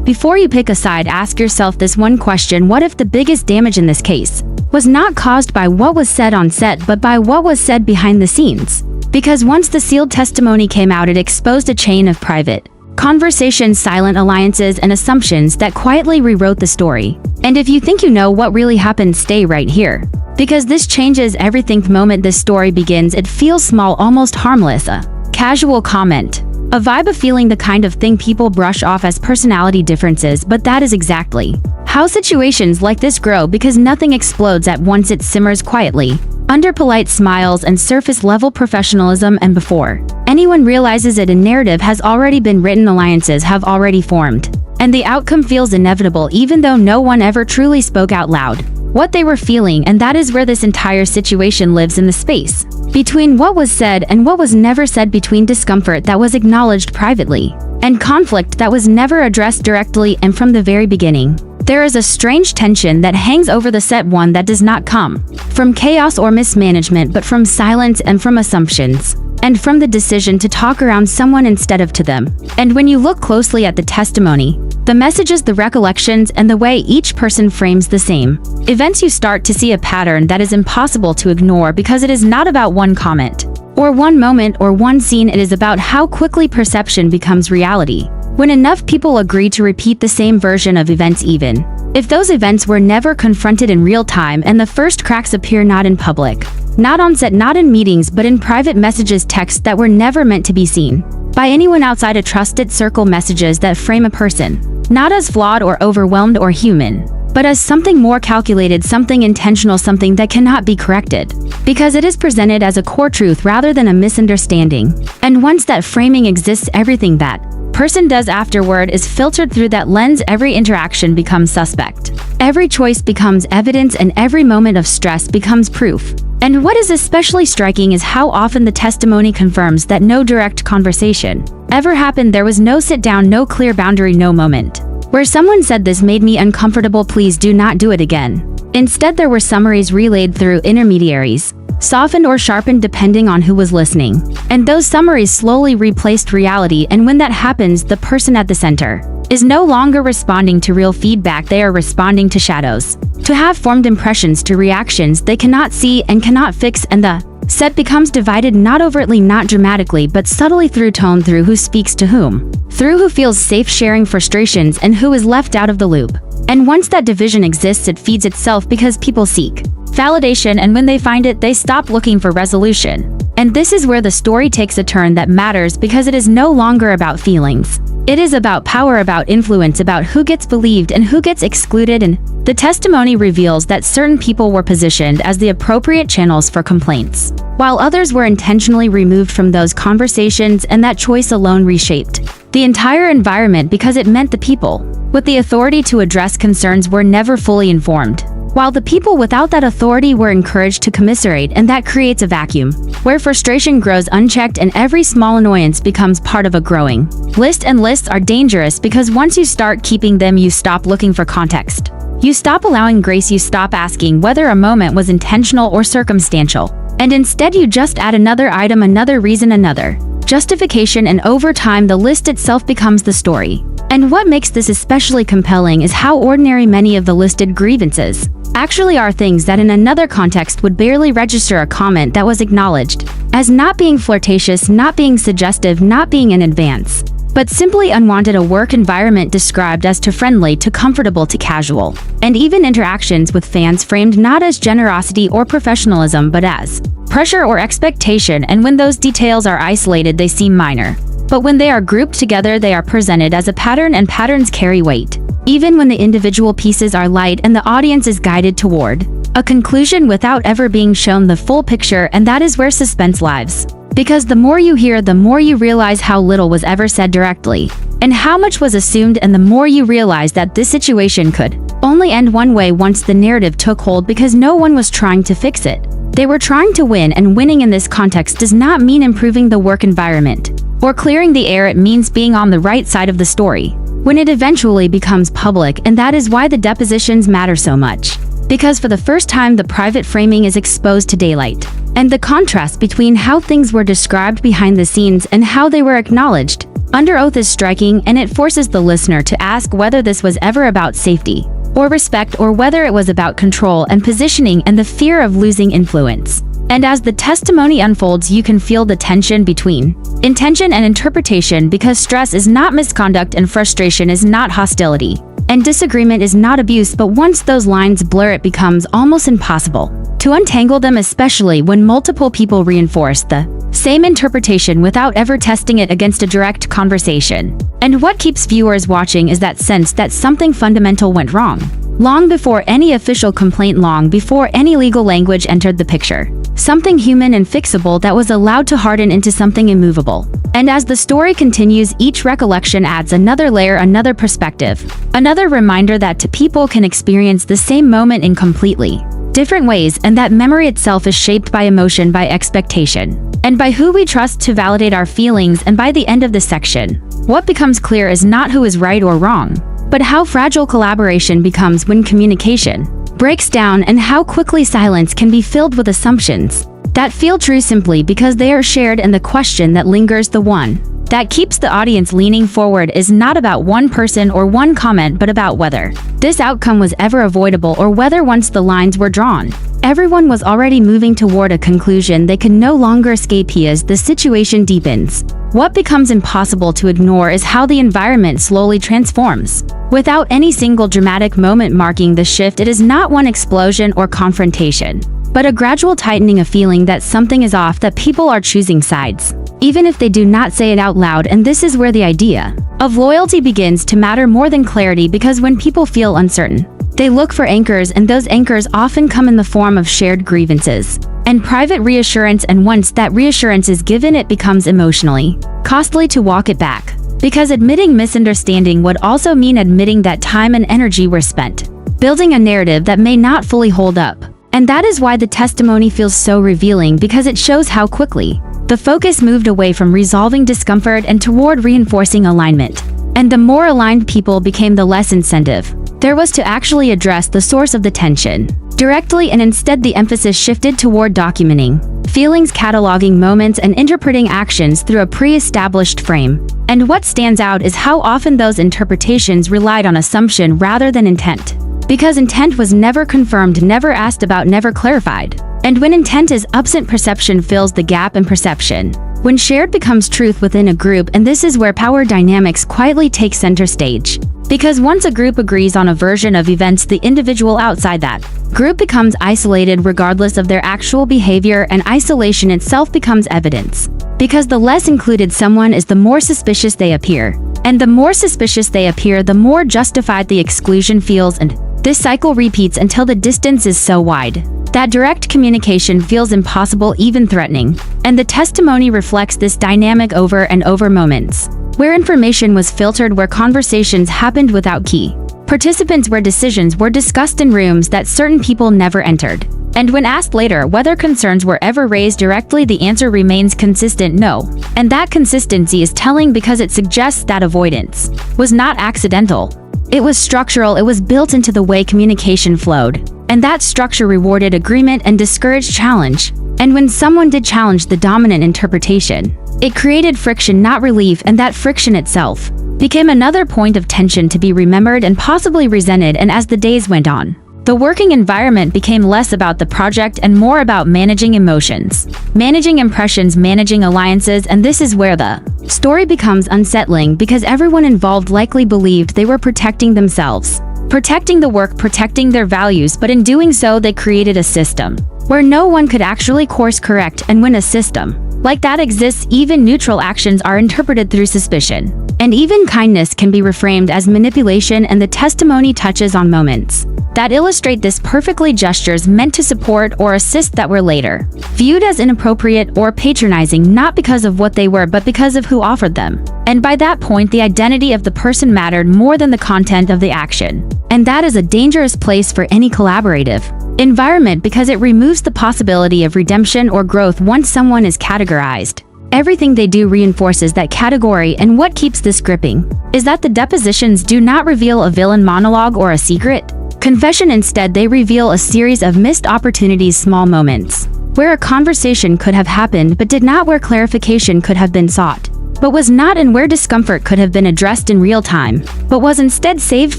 Before you pick a side, ask yourself this one question: what if the biggest damage in this case was not caused by what was said on set, but by what was said behind the scenes? Because once the sealed testimony came out, it exposed a chain of private conversations, silent alliances, and assumptions that quietly rewrote the story. And if you think you know what really happened, stay right here, because this changes everything. The moment this story begins, it feels small, almost harmless, a casual comment, a vibe of feeling, the kind of thing people brush off as personality differences, but that is exactly how situations like this grow, because nothing explodes at once, it simmers quietly, under polite smiles and surface-level professionalism, and before anyone realizes it, a narrative has already been written, alliances have already formed, and the outcome feels inevitable even though no one ever truly spoke out loud what they were feeling. And that is where this entire situation lives, in the space between what was said and what was never said, between discomfort that was acknowledged privately and conflict that was never addressed directly. And from the very beginning, there is a strange tension that hangs over the set, one that does not come from chaos or mismanagement, but from silence and from assumptions, and from the decision to talk around someone instead of to them. And when you look closely at the testimony, the messages, the recollections, and the way each person frames the same events, you start to see a pattern that is impossible to ignore, because it is not about one comment or one moment or one scene. It is about how quickly perception becomes reality when enough people agree to repeat the same version of events, even if those events were never confronted in real time. And the first cracks appear not in public, not on set, not in meetings, but in private messages, texts that were never meant to be seen by anyone outside a trusted circle, messages that frame a person not as flawed or overwhelmed or human, but as something more calculated, something intentional, something that cannot be corrected, because it is presented as a core truth rather than a misunderstanding. And once that framing exists, everything that person does afterward is filtered through that lens. Every interaction becomes suspect, every choice becomes evidence, and every moment of stress becomes proof. And what is especially striking is how often the testimony confirms that no direct conversation ever happened. There was no sit down, no clear boundary, no moment where someone said, "This made me uncomfortable, please do not do it again." Instead, there were summaries relayed through intermediaries, softened or sharpened depending on who was listening. And those summaries slowly replaced reality. And when that happens, the person at the center is no longer responding to real feedback, they are responding to shadows, to have formed impressions, to reactions they cannot see and cannot fix. And the set becomes divided, not overtly, not dramatically, but subtly, through tone, through who speaks to whom, through who feels safe sharing frustrations and who is left out of the loop. And once that division exists, it feeds itself, because people seek validation, and when they find it, they stop looking for resolution. And this is where the story takes a turn that matters, because it is no longer about feelings. It is about power, about influence, about who gets believed and who gets excluded. And the testimony reveals that certain people were positioned as the appropriate channels for complaints, while others were intentionally removed from those conversations, and that choice alone reshaped the entire environment, because it meant the people with the authority to address concerns were never fully informed, while the people without that authority were encouraged to commiserate. And that creates a vacuum where frustration grows unchecked, and every small annoyance becomes part of a growing list. And lists are dangerous, because once you start keeping them, you stop looking for context, you stop allowing grace, you stop asking whether a moment was intentional or circumstantial, and instead you just add another item, another reason, another justification, and over time the list itself becomes the story. And what makes this especially compelling is how ordinary many of the listed grievances actually are, things that in another context would barely register. A comment that was acknowledged as not being flirtatious, not being suggestive, not being in advance, but simply unwanted. A work environment described as too friendly, too comfortable, too casual. And even interactions with fans framed not as generosity or professionalism, but as pressure or expectation. And when those details are isolated, they seem minor, but when they are grouped together, they are presented as a pattern, and patterns carry weight, even when the individual pieces are light and the audience is guided toward a conclusion without ever being shown the full picture. And that is where suspense lives, because the more you hear, the more you realize how little was ever said directly, and how much was assumed. And the more you realize that this situation could only end one way once the narrative took hold, because no one was trying to fix it. They were trying to win, and winning in this context does not mean improving the work environment or clearing the air. It means being on the right side of the story when it eventually becomes public. And that is why the depositions matter so much, because for the first time the private framing is exposed to daylight, and the contrast between how things were described behind the scenes and how they were acknowledged under oath is striking, and it forces the listener to ask whether this was ever about safety or respect, or whether it was about control and positioning and the fear of losing influence. And as the testimony unfolds, you can feel the tension between intention and interpretation, because stress is not misconduct and frustration is not hostility, and disagreement is not abuse. But once those lines blur, it becomes almost impossible to untangle them, especially when multiple people reinforce the same interpretation without ever testing it against a direct conversation. And what keeps viewers watching is that sense that something fundamental went wrong, long before any official complaint, long before any legal language entered the picture. Something human and fixable that was allowed to harden into something immovable. And as the story continues, each recollection adds another layer, another perspective, another reminder that people can experience the same moment in completely different ways, and that memory itself is shaped by emotion, by expectation, and by who we trust to validate our feelings. And by the end of this section, what becomes clear is not who is right or wrong, but how fragile collaboration becomes when communication breaks down, and how quickly silence can be filled with assumptions that feel true simply because they are shared. And the question that lingers, the one that keeps the audience leaning forward, is not about one person or one comment, but about whether this outcome was ever avoidable, or whether once the lines were drawn, everyone was already moving toward a conclusion they could no longer escape. As the situation deepens, what becomes impossible to ignore is how the environment slowly transforms. Without any single dramatic moment marking the shift, it is not one explosion or confrontation, but a gradual tightening, a feeling that something is off, that people are choosing sides, even if they do not say it out loud. And this is where the idea of loyalty begins to matter more than clarity, because when people feel uncertain, they look for anchors, and those anchors often come in the form of shared grievances and private reassurance. And once that reassurance is given, it becomes emotionally costly to walk it back, because admitting misunderstanding would also mean admitting that time and energy were spent building a narrative that may not fully hold up. And that is why the testimony feels so revealing, because it shows how quickly the focus moved away from resolving discomfort and toward reinforcing alignment. And the more aligned people became, the less incentive there was to actually address the source of the tension directly, and instead the emphasis shifted toward documenting feelings, cataloging moments, and interpreting actions through a pre-established frame. And what stands out is how often those interpretations relied on assumption rather than intent, because intent was never confirmed, never asked about, never clarified. And when intent is absent, perception fills the gap, and perception, when shared, becomes truth within a group. And this is where power dynamics quietly take center stage. Because once a group agrees on a version of events, the individual outside that group becomes isolated regardless of their actual behavior, and isolation itself becomes evidence. Because the less included someone is, the more suspicious they appear. And the more suspicious they appear, the more justified the exclusion feels. And this cycle repeats until the distance is so wide that direct communication feels impossible, even threatening. And the testimony reflects this dynamic over and over. Moments where information was filtered, where conversations happened without key participants, where decisions were discussed in rooms that certain people never entered. And when asked later whether concerns were ever raised directly, the answer remains consistent: no. And that consistency is telling, because it suggests that avoidance was not accidental. It was structural. It was built into the way communication flowed. And that structure rewarded agreement and discouraged challenge. And when someone did challenge the dominant interpretation, it created friction, not relief, and that friction itself became another point of tension to be remembered and possibly resented. And as the days went on, the working environment became less about the project and more about managing emotions, managing impressions, managing alliances. And this is where the story becomes unsettling, because everyone involved likely believed they were protecting themselves, protecting the work, protecting their values. But in doing so, they created a system where no one could actually course correct. And when a system like that exists, even neutral actions are interpreted through suspicion. And even kindness can be reframed as manipulation. And the testimony touches on moments that illustrate this perfectly: gestures meant to support or assist that were later viewed as inappropriate or patronizing, not because of what they were, but because of who offered them. And by that point, the identity of the person mattered more than the content of the action. And that is a dangerous place for any collaborative environment, because it removes the possibility of redemption or growth once someone is categorized. Everything they do reinforces that category. And what keeps this gripping is that the depositions do not reveal a villain monologue or a secret confession. Instead, they reveal a series of missed opportunities, small moments where a conversation could have happened but did not, where clarification could have been sought, but was not, and where discomfort could have been addressed in real time, but was instead saved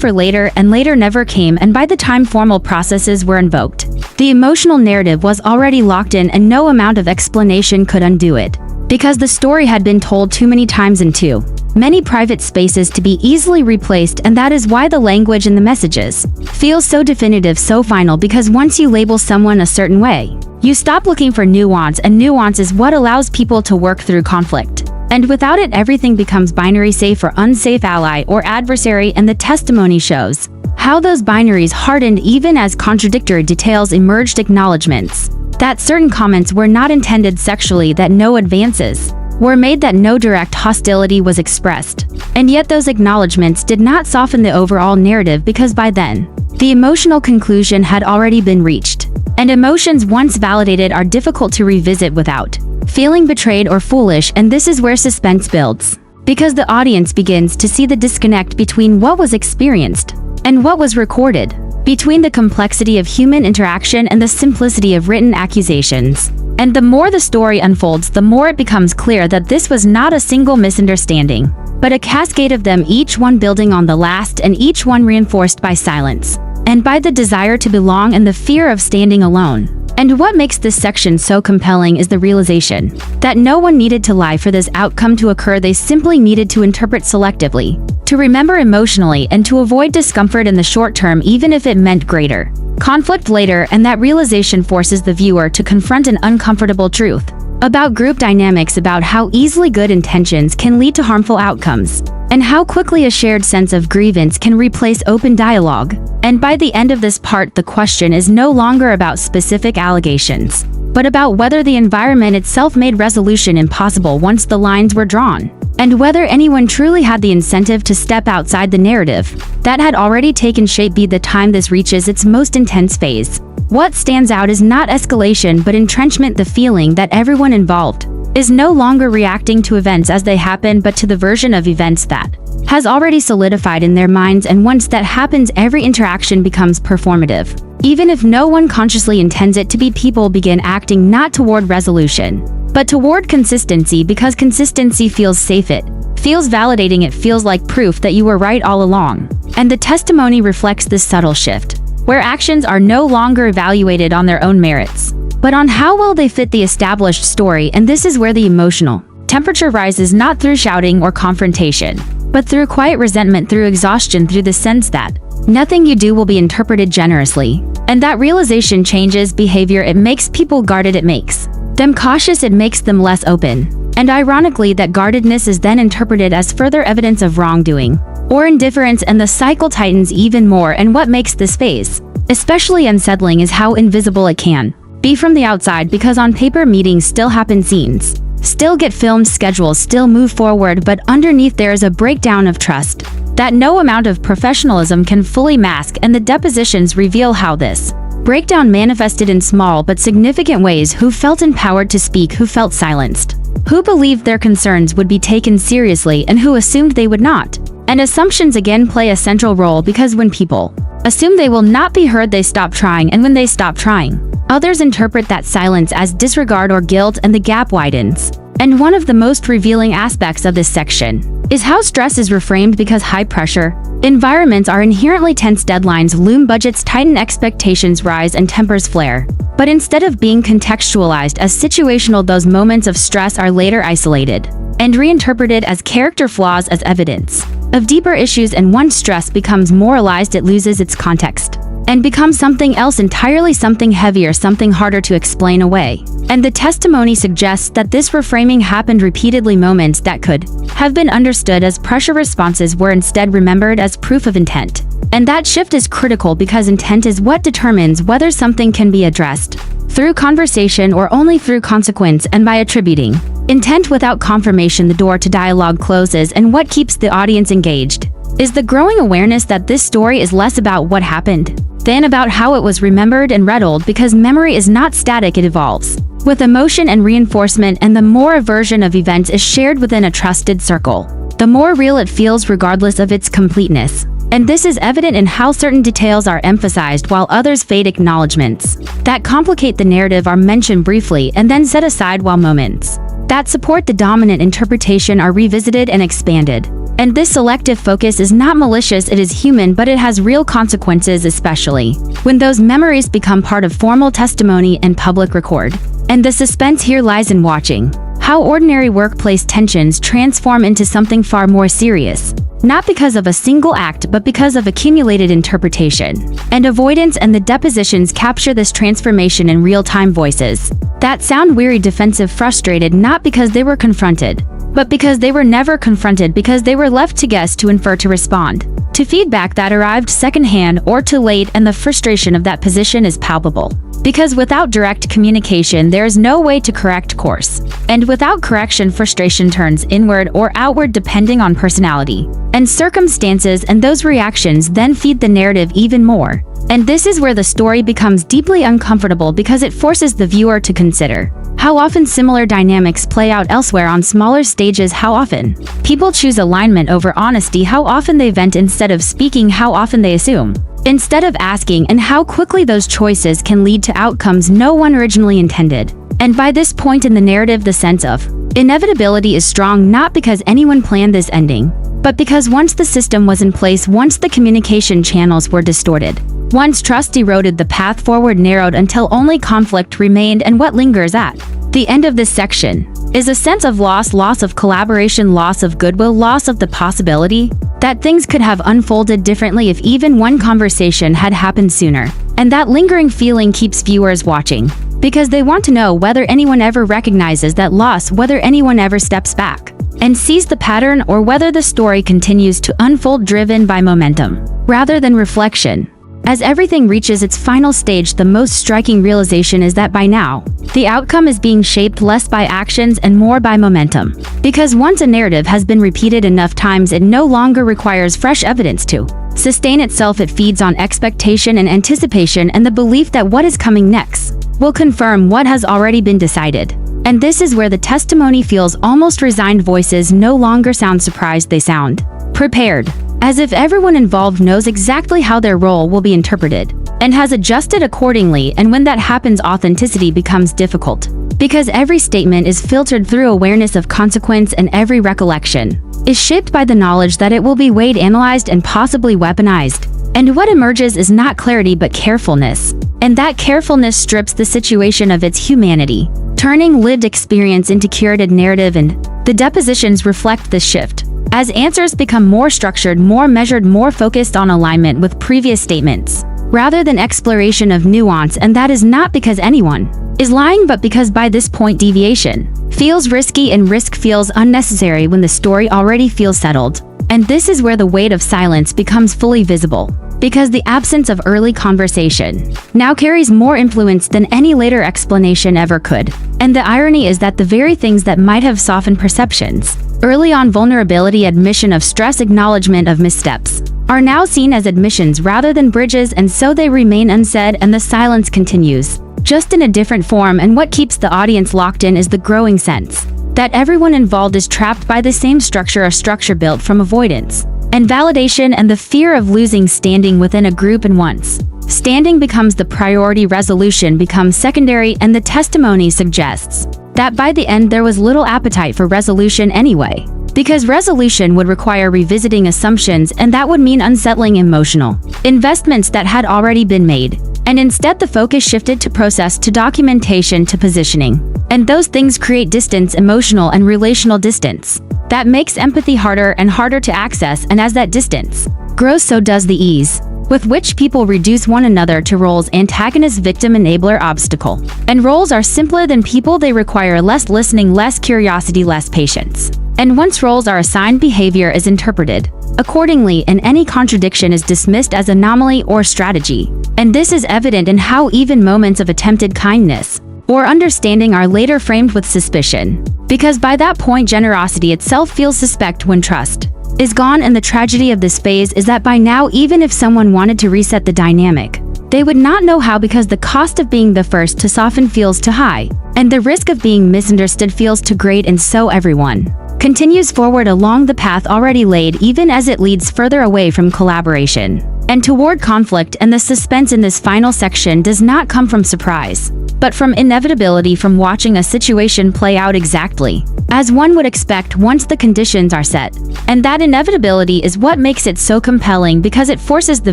for later, and later never came, and by the time formal processes were invoked, the emotional narrative was already locked in and no amount of explanation could undo it. Because the story had been told too many times in too many private spaces to be easily replaced, and that is why the language and the messages feel so definitive, so final, because once you label someone a certain way, you stop looking for nuance, and nuance is what allows people to work through conflict. And without it, everything becomes binary, safe or unsafe, ally or adversary, and the testimony shows how those binaries hardened even as contradictory details emerged. Acknowledgments that certain comments were not intended sexually, that no advances were made, that no direct hostility was expressed. And yet those acknowledgments did not soften the overall narrative, because by then, the emotional conclusion had already been reached. And emotions once validated are difficult to revisit without feeling betrayed or foolish, and this is where suspense builds. Because the audience begins to see the disconnect between what was experienced and what was recorded, between the complexity of human interaction and the simplicity of written accusations. And the more the story unfolds, the more it becomes clear that this was not a single misunderstanding, but a cascade of them, each one building on the last, and each one reinforced by silence, and by the desire to belong and the fear of standing alone. And what makes this section so compelling is the realization that no one needed to lie for this outcome to occur. They simply needed to interpret selectively, to remember emotionally, and to avoid discomfort in the short term, even if it meant greater conflict later. And that realization forces the viewer to confront an uncomfortable truth about group dynamics, about how easily good intentions can lead to harmful outcomes, and how quickly a shared sense of grievance can replace open dialogue. And by the end of this part, the question is no longer about specific allegations, but about whether the environment itself made resolution impossible once the lines were drawn, and whether anyone truly had the incentive to step outside the narrative that had already taken shape. By the time this reaches its most intense phase, what stands out is not escalation but entrenchment, the feeling that everyone involved is no longer reacting to events as they happen, but to the version of events that has already solidified in their minds. And once that happens, every interaction becomes performative. Even if no one consciously intends it to be, people begin acting not toward resolution, but toward consistency, because consistency feels safe, it feels validating, it feels like proof that you were right all along. And the testimony reflects this subtle shift, where actions are no longer evaluated on their own merits, but on how well they fit the established story. And this is where the emotional temperature rises, not through shouting or confrontation, but through quiet resentment, through exhaustion, through the sense that nothing you do will be interpreted generously. And that realization changes behavior. It makes people guarded, it makes them cautious, it makes them less open. And ironically, that guardedness is then interpreted as further evidence of wrongdoing or indifference, and the cycle tightens even more. And what makes this phase especially unsettling is how invisible it can be from the outside, because on paper meetings still happen, scenes still get filmed, schedules still move forward, but underneath there is a breakdown of trust that no amount of professionalism can fully mask. And the depositions reveal how this breakdown manifested in small but significant ways. Who felt empowered to speak, who felt silenced, who believed their concerns would be taken seriously, and who assumed they would not. And assumptions again play a central role, because when people assume they will not be heard, they stop trying, and when they stop trying, others interpret that silence as disregard or guilt, and the gap widens. And one of the most revealing aspects of this section is how stress is reframed, because high-pressure environments are inherently tense, deadlines loom, budgets tighten, expectations rise, and tempers flare. But instead of being contextualized as situational, those moments of stress are later isolated and reinterpreted as character flaws, as evidence of deeper issues. And once stress becomes moralized, it loses its context and becomes something else entirely, something heavier, something harder to explain away. And the testimony suggests that this reframing happened repeatedly. Moments that could have been understood as pressure responses were instead remembered as proof of intent. And that shift is critical, because intent is what determines whether something can be addressed through conversation or only through consequence. And by attributing intent without confirmation, the door to dialogue closes. And what keeps the audience engaged is the growing awareness that this story is less about what happened than about how it was remembered and retold, because memory is not static, it evolves with emotion and reinforcement. And the more a version of events is shared within a trusted circle, the more real it feels, regardless of its completeness. And this is evident in how certain details are emphasized while others fade. Acknowledgments that complicate the narrative are mentioned briefly and then set aside, while moments that support the dominant interpretation are revisited and expanded. And this selective focus is not malicious, it is human, but it has real consequences, especially when those memories become part of formal testimony and public record. And the suspense here lies in watching how ordinary workplace tensions transform into something far more serious. Not because of a single act, but because of accumulated interpretation and avoidance, and the depositions capture this transformation in real-time. Voices that sound weary, defensive, frustrated, not because they were confronted, but because they were never confronted, because they were left to guess, to infer, to respond to feedback that arrived secondhand or too late, and the frustration of that position is palpable. Because without direct communication, there is no way to correct course. And without correction, frustration turns inward or outward depending on personality and circumstances, and those reactions then feed the narrative even more. And this is where the story becomes deeply uncomfortable, because it forces the viewer to consider how often similar dynamics play out elsewhere on smaller stages, how often people choose alignment over honesty, how often they vent instead of speaking, how often they assume instead of asking, and how quickly those choices can lead to outcomes no one originally intended. And by this point in the narrative, the sense of inevitability is strong, not because anyone planned this ending, but because once the system was in place, once the communication channels were distorted, once trust eroded, the path forward narrowed until only conflict remained. And what lingers at the end of this section is a sense of loss, loss of collaboration, loss of goodwill, loss of the possibility that things could have unfolded differently if even one conversation had happened sooner. And that lingering feeling keeps viewers watching, because they want to know whether anyone ever recognizes that loss, whether anyone ever steps back and sees the pattern, or whether the story continues to unfold driven by momentum rather than reflection. As everything reaches its final stage, the most striking realization is that by now, the outcome is being shaped less by actions and more by momentum. Because once a narrative has been repeated enough times, it no longer requires fresh evidence to sustain itself. It feeds on expectation and anticipation, and the belief that what is coming next will confirm what has already been decided. And this is where the testimony feels almost resigned. Voices no longer sound surprised, they sound prepared, as if everyone involved knows exactly how their role will be interpreted and has adjusted accordingly. And when that happens, authenticity becomes difficult, because every statement is filtered through awareness of consequence, and every recollection is shaped by the knowledge that it will be weighed, analyzed, and possibly weaponized. And what emerges is not clarity but carefulness, and that carefulness strips the situation of its humanity, turning lived experience into curated narrative. And the depositions reflect this shift, as answers become more structured, more measured, more focused on alignment with previous statements, rather than exploration of nuance. And that is not because anyone is lying, but because by this point deviation feels risky, and risk feels unnecessary when the story already feels settled. And this is where the weight of silence becomes fully visible, because the absence of early conversation now carries more influence than any later explanation ever could. And the irony is that the very things that might have softened perceptions early on, vulnerability, admission of stress, acknowledgement of missteps, are now seen as admissions rather than bridges, and so they remain unsaid, and the silence continues, just in a different form. And what keeps the audience locked in is the growing sense that everyone involved is trapped by the same structure, a structure built from avoidance and validation, and the fear of losing standing within a group. And once standing becomes the priority, resolution becomes secondary, and the testimony suggests that by the end there was little appetite for resolution anyway, because resolution would require revisiting assumptions, and that would mean unsettling emotional investments that had already been made. And instead the focus shifted to process, to documentation, to positioning. And those things create distance, emotional and relational distance, that makes empathy harder and harder to access. And as that distance grows, so does the ease with which people reduce one another to roles: antagonist, victim, enabler, obstacle. And roles are simpler than people, they require less listening, less curiosity, less patience. And once roles are assigned, behavior is interpreted accordingly, and any contradiction is dismissed as anomaly or strategy. And this is evident in how even moments of attempted kindness or understanding are later framed with suspicion, because by that point generosity itself feels suspect when trust is gone. And the tragedy of this phase is that by now, even if someone wanted to reset the dynamic, they would not know how, because the cost of being the first to soften feels too high, and the risk of being misunderstood feels too great. And so everyone continues forward along the path already laid, even as it leads further away from collaboration. And toward conflict and the suspense in this final section does not come from surprise, but from inevitability, from watching a situation play out exactly as one would expect once the conditions are set. And that inevitability is what makes it so compelling, because it forces the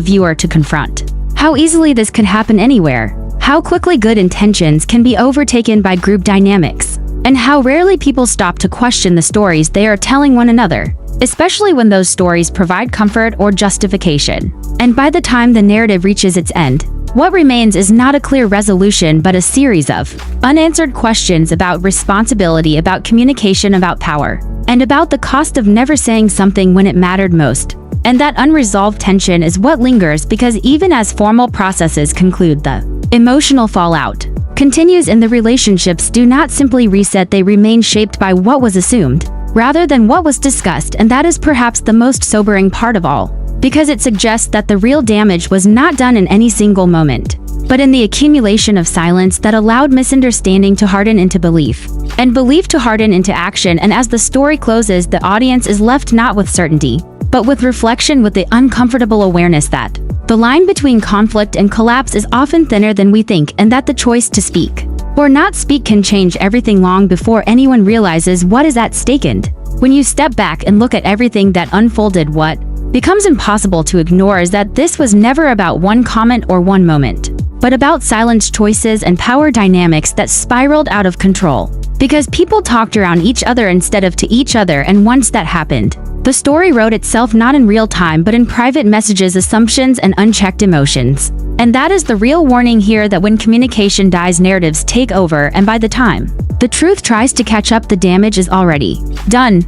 viewer to confront how easily this could happen anywhere, how quickly good intentions can be overtaken by group dynamics, and how rarely people stop to question the stories they are telling one another, especially when those stories provide comfort or justification. And by the time the narrative reaches its end, what remains is not a clear resolution but a series of unanswered questions about responsibility, about communication, about power, and about the cost of never saying something when it mattered most. And that unresolved tension is what lingers, because even as formal processes conclude, the emotional fallout continues, and the relationships do not simply reset, they remain shaped by what was assumed rather than what was discussed. And that is perhaps the most sobering part of all, because it suggests that the real damage was not done in any single moment, but in the accumulation of silence that allowed misunderstanding to harden into belief, and belief to harden into action. And as the story closes, the audience is left not with certainty, but with reflection, with the uncomfortable awareness that the line between conflict and collapse is often thinner than we think, and that the choice to speak or not speak can change everything long before anyone realizes what is at stake. And when you step back and look at everything that unfolded, what becomes impossible to ignore is that this was never about one comment or one moment, but about silent choices and power dynamics that spiraled out of control, because people talked around each other instead of to each other. And once that happened, the story wrote itself, not in real time but in private messages, assumptions, and unchecked emotions. And that is the real warning here, that when communication dies, narratives take over, and by the time the truth tries to catch up, the damage is already done.